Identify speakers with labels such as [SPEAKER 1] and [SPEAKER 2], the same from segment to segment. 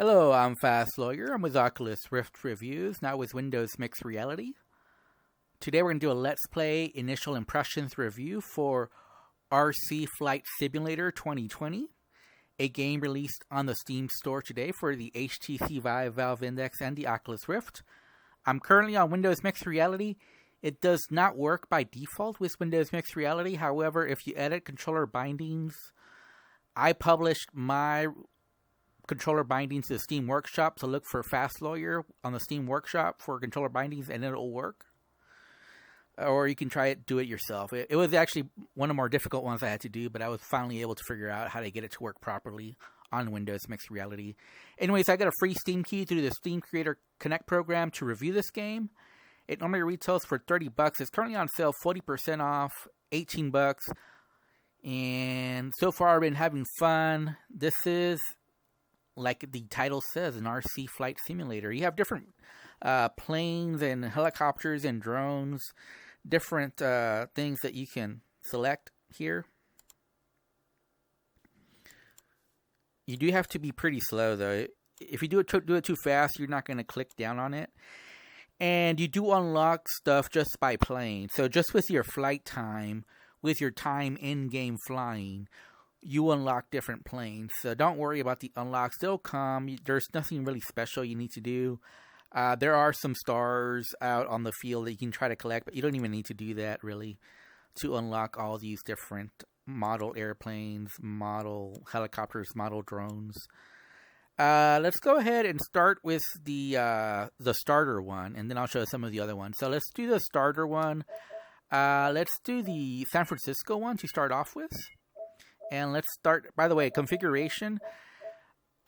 [SPEAKER 1] Hello, I'm Fast Lawyer. I'm with Oculus Rift Reviews, now with Windows Mixed Reality. Today we're going to do a Let's Play Initial Impressions review for RC Flight Simulator 2020, a game released on the Steam store today for the HTC Vive, Valve Index, and the Oculus Rift. I'm currently on Windows Mixed Reality. It does not work by default with Windows Mixed Reality. However, if you edit controller bindings, I published my controller bindings to the Steam Workshop, so look for Fast Lawyer on the Steam Workshop for controller bindings and it'll work. Or you can try it, do it yourself. It was actually one of the more difficult ones I had to do, but I was finally able to figure out how to get it to work properly on Windows Mixed Reality. Anyways, I got a free Steam key through the Steam Curator Connect program to review this game. It normally retails for $30. It's currently on sale 40% off, $18. And so far I've been having fun. This is, like the title says, an RC flight simulator. You have different planes and helicopters and drones, different things that you can select here. You do have to be pretty slow though. If you do it too fast, you're not going to click down on it. And you do unlock stuff just by playing. So just with your flight time, with your time in-game flying, you unlock different planes. So don't worry about the unlocks. They'll come. There's nothing really special you need to do. There are some stars out on the field that you can try to collect, but you don't even need to do that really to unlock all these different model airplanes, model helicopters, model drones. Let's go ahead and start with the starter one, and then I'll show you some of the other ones. So let's do the starter one. Let's do the San Francisco one to start off with. And let's start, by the way, configuration.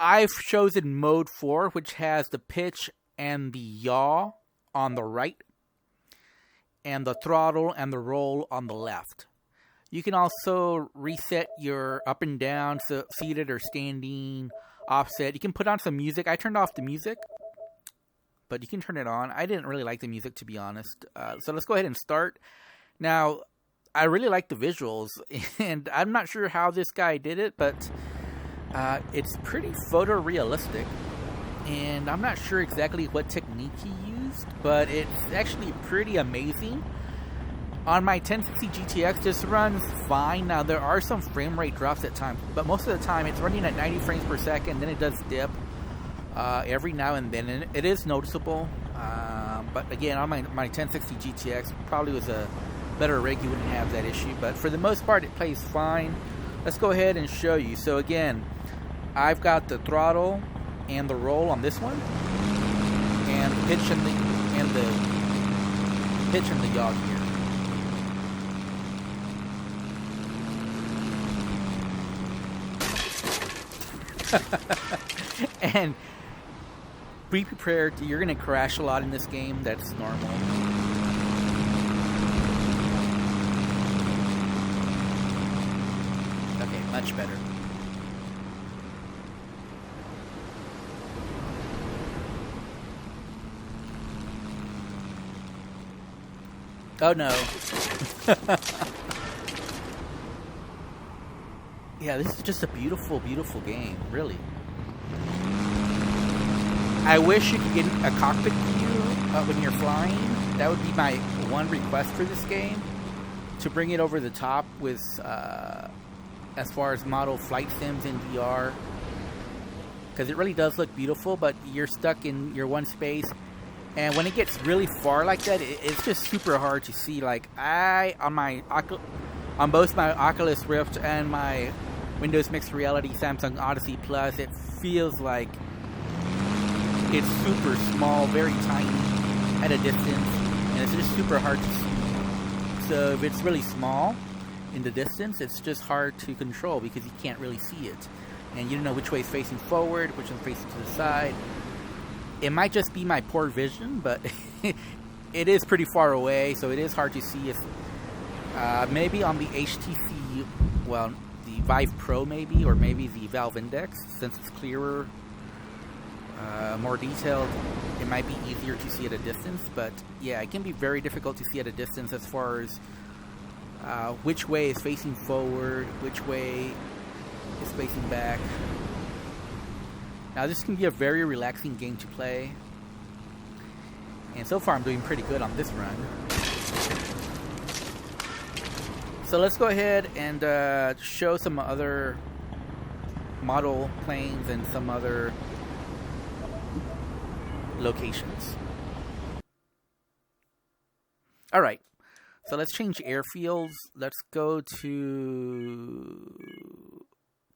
[SPEAKER 1] I've chosen mode 4, which has the pitch and the yaw on the right, and the throttle and the roll on the left. You can also reset your up and down, so seated or standing, offset. You can put on some music. I turned off the music, but you can turn it on. I didn't really like the music, to be honest. So let's go ahead and start. Now, I really like the visuals, and I'm not sure how this guy did it, but it's pretty photorealistic, and I'm not sure exactly what technique he used, but it's actually pretty amazing. On my 1060 GTX, this runs fine. Now, there are some frame rate drops at times, but most of the time it's running at 90 frames per second, then it does dip every now and then, and it is noticeable. But again, on my 1060 GTX, probably was a better rig, you wouldn't have that issue, but for the most part it plays fine. Let's go ahead and show you. So again, I've got the throttle and the roll on this one, and pitch and the yaw here. And be prepared, you're going to crash a lot in this game. That's normal. Okay, much better. Oh no. Yeah, this is just a beautiful, beautiful game, really. I wish you could get a cockpit view when you're flying. That would be my one request for this game, to bring it over the top with as far as model flight sims in VR, because it really does look beautiful, but you're stuck in your one space, and when it gets really far like that, it's just super hard to see. Like on both my Oculus Rift and my Windows Mixed Reality Samsung Odyssey Plus, it feels like it's super small, very tiny at a distance, and it's just super hard to see. So if it's really small in the distance, it's just hard to control because you can't really see it, and you don't know which way is facing forward, which one's facing to the side. It might just be my poor vision, but it is pretty far away, so it is hard to see. If maybe on the HTC, well, the Vive Pro maybe, or maybe the Valve Index, since it's clearer, more detailed, it might be easier to see at a distance. But yeah, it can be very difficult to see at a distance as far as which way is facing forward, which way is facing back. Now this can be a very relaxing game to play. And so far I'm doing pretty good on this run. So let's go ahead and show some other model planes and some other locations. Alright, so let's change airfields. Let's go to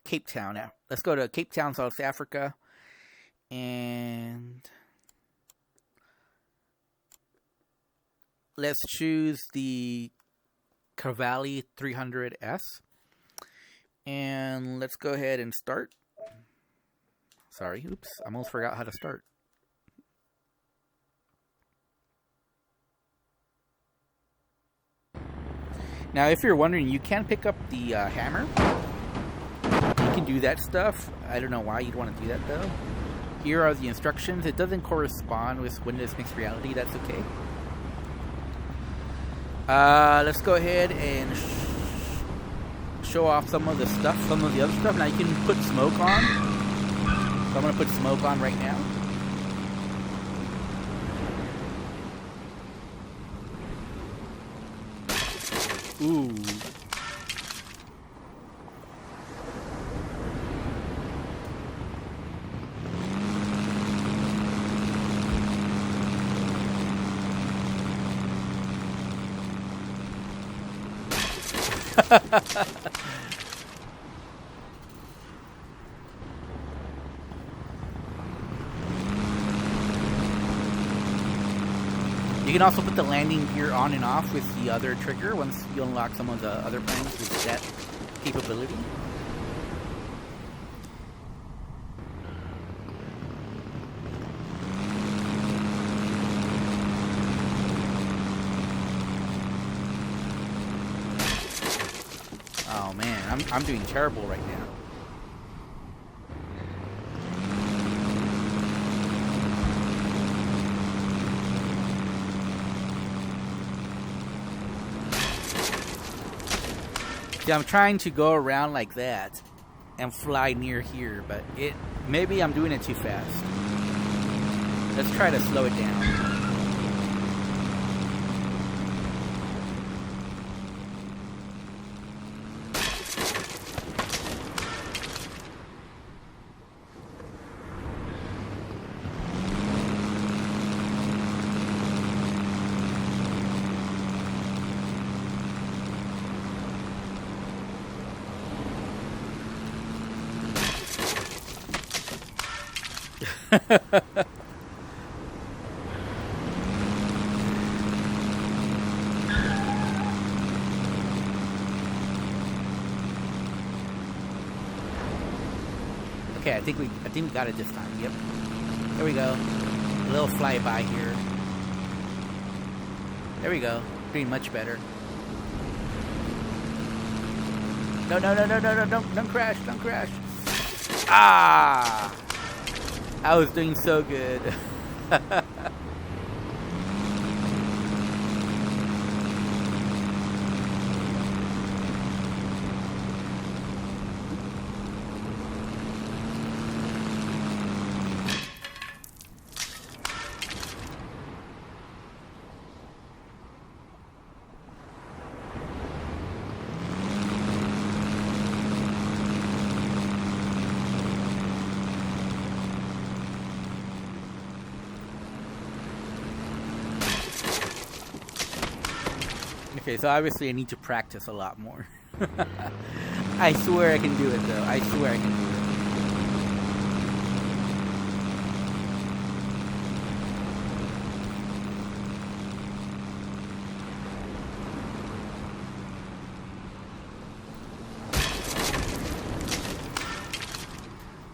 [SPEAKER 1] Cape Town now. Let's go to Cape Town, South Africa. And let's choose the Cavalli 300S. And let's go ahead and start. Sorry, oops, I almost forgot how to start. Now, if you're wondering, you can pick up the hammer. You can do that stuff. I don't know why you'd want to do that, though. Here are the instructions. It doesn't correspond with Windows Mixed Reality. That's okay. Let's go ahead and show off some of the stuff, some of the other stuff. Now, you can put smoke on. So I'm going to put smoke on right now. Ooh. You can also put the landing gear on and off with the other trigger once you unlock some of the other planes with that capability. Oh man, I'm doing terrible right now. See, I'm trying to go around like that and fly near here, but maybe I'm doing it too fast. Let's try to slow it down. Okay, I think we got it this time. Yep. There we go. A little flyby here. There we go. Doing much better. No, don't crash, don't crash. Ah! I was doing so good. Okay, so obviously I need to practice a lot more. I swear I can do it, though. I swear I can do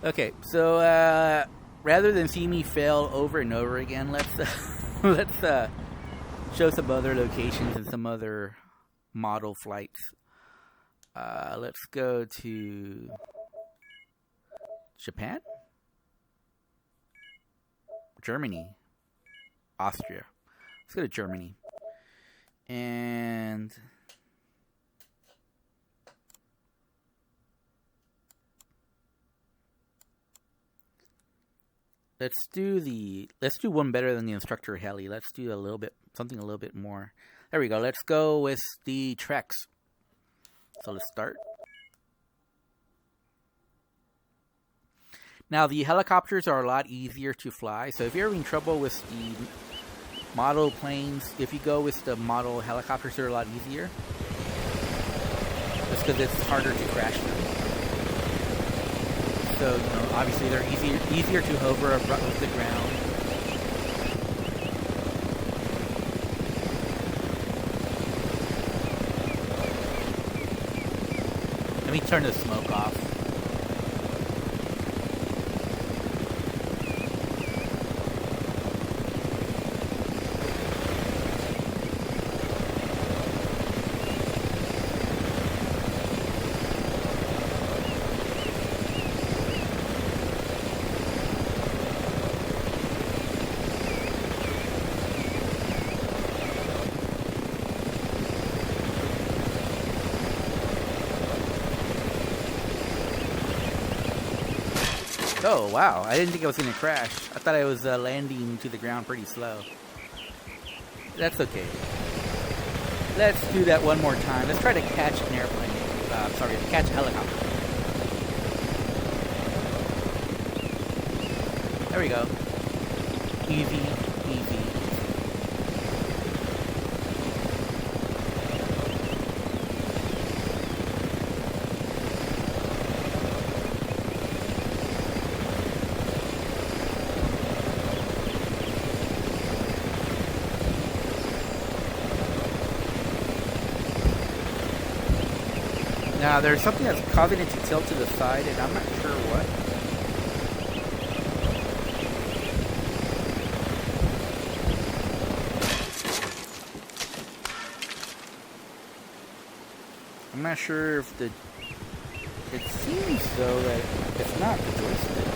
[SPEAKER 1] it. Okay, so rather than see me fail over and over again, let's show some other locations and some other model flights. Let's go to Japan, Germany, Austria. Let's go to Germany. And let's do one better than the instructor heli. Let's do something a little bit more. There we go. Let's go with the treks. So let's start. Now the helicopters are a lot easier to fly. So if you're having trouble with the model planes, if you go with the model helicopters, they're a lot easier. Just because it's harder to crash them. So, obviously they're easier to hover above the ground. Let me turn the smoke off. Oh, wow. I didn't think I was going to crash. I thought I was landing to the ground pretty slow. That's okay. Let's do that one more time. Let's try to catch an airplane. Catch a helicopter. There we go. Easy, easy. Now, there's something that's causing it to tilt to the side, and I'm not sure what. I'm not sure if it seems, though, that it's not the joystick.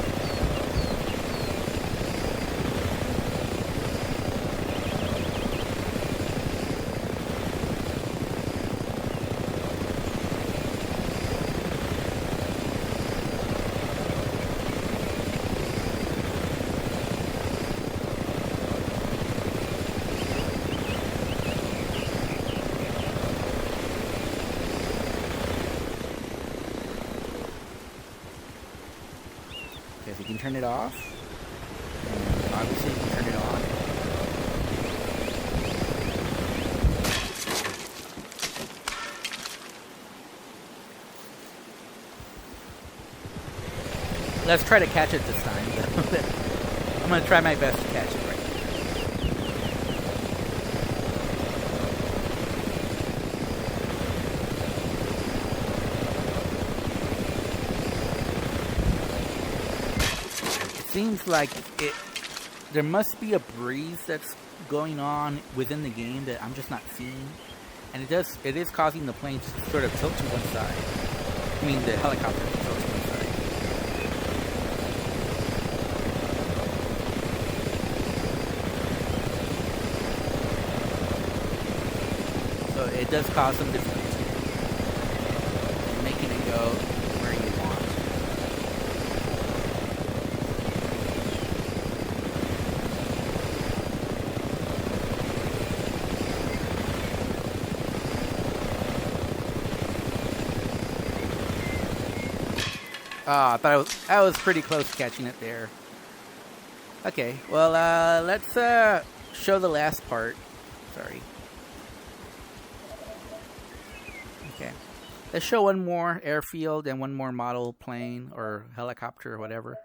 [SPEAKER 1] If you can turn it off, and obviously you can turn it on. Let's try to catch it this time. I'm going to try my best to catch it right now. Seems like there must be a breeze that's going on within the game that I'm just not seeing, and it is causing the plane to sort of tilt to one side. I mean the helicopter to tilt to one side. So it does cause some difficulty in making it go where you want. I thought I was pretty close to catching it there. Okay, well, let's show the last part. Sorry. Okay. Let's show one more airfield and one more model plane or helicopter or whatever.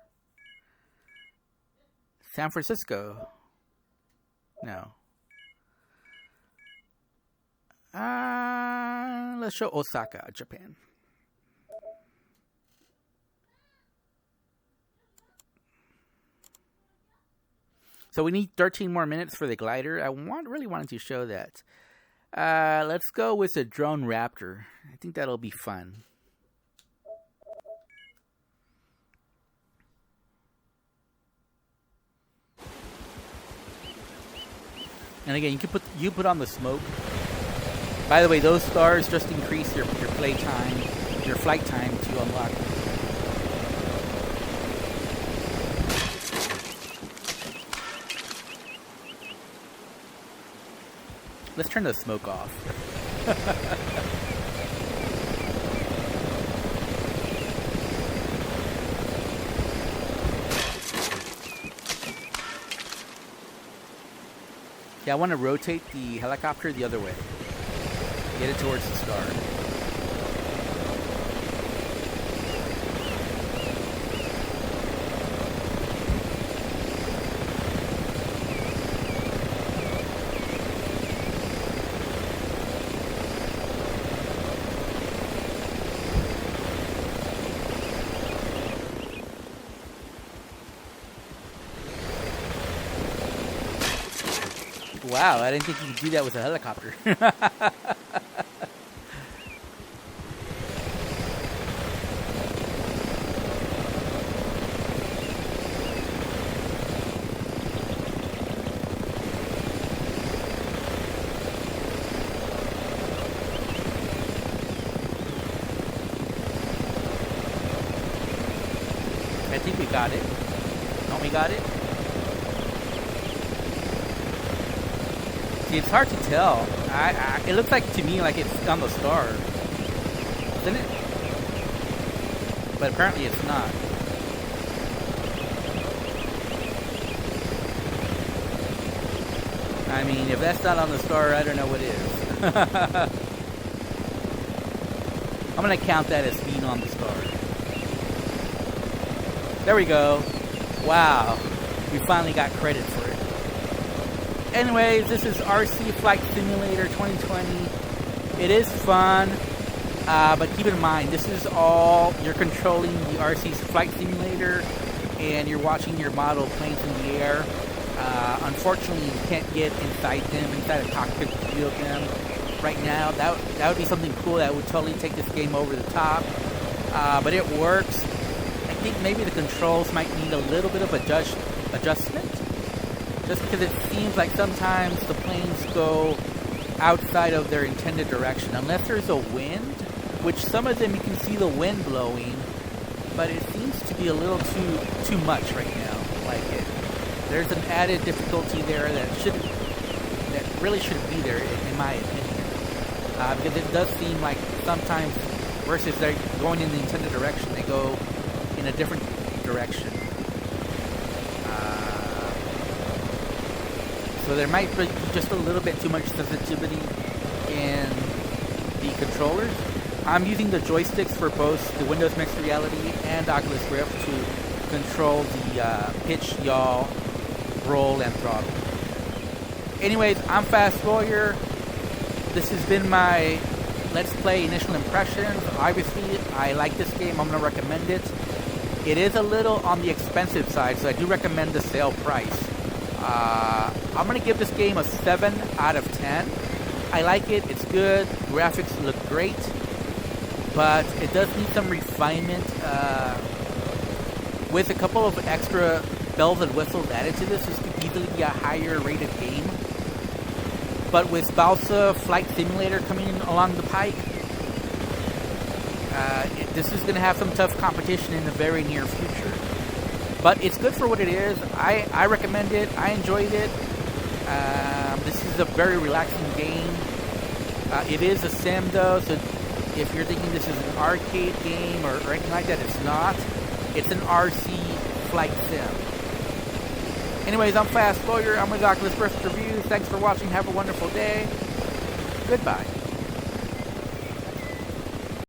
[SPEAKER 1] San Francisco. No. Let's show Osaka, Japan. So we need 13 more minutes for the glider. I really wanted to show that. Let's go with the drone Raptor. I think that'll be fun. And again, you put on the smoke. By the way, those stars just increase your flight time to unlock. Let's turn the smoke off. Yeah, I want to rotate the helicopter the other way. Get it towards the star. Wow, I didn't think you could do that with a helicopter. I think we got it. Don't we got it? See, it's hard to tell. It looks like to me like it's on the star, doesn't it? But apparently it's not. I mean, if that's not on the star, I don't know what is. I'm gonna count that as being on the star. There we go. Wow, we finally got credit for it. Anyways, this is RC Flight Simulator 2020. It is fun, but keep in mind, this is all, you're controlling the RC Flight Simulator, and you're watching your model planes in the air. Unfortunately, you can't get inside them, inside a cockpit to feel them. Right now, that would be something cool that would totally take this game over the top. But it works. I think maybe the controls might need a little bit of adjustment. Just because it seems like sometimes the planes go outside of their intended direction. Unless there's a wind, which some of them you can see the wind blowing, but it seems to be a little too much right now. Like there's an added difficulty there that really shouldn't be there, in my opinion. Because it does seem like sometimes, versus they're going in the intended direction, they go in a different direction. So there might be just a little bit too much sensitivity in the controllers. I'm using the joysticks for both the Windows Mixed Reality and Oculus Rift to control the pitch, yaw, roll, and throttle. Anyways, I'm Fast Lawyer. This has been my Let's Play initial impressions. Obviously, I like this game. I'm going to recommend it. It is a little on the expensive side, so I do recommend the sale price. I'm going to give this game a 7 out of 10. I like it. It's good. Graphics look great. But it does need some refinement. With a couple of extra bells and whistles added to this could easily be a higher rated game. But with Balsa Flight Simulator coming along the pike, this is going to have some tough competition in the very near future. But it's good for what it is. I recommend it. I enjoyed it. This is a very relaxing game. It is a sim though, so if you're thinking this is an arcade game or anything like that, it's not. It's an RC flight sim. Anyways, I'm Fast Lawyer. I'm with Oculus Rift Reviews. Thanks for watching. Have a wonderful day. Goodbye.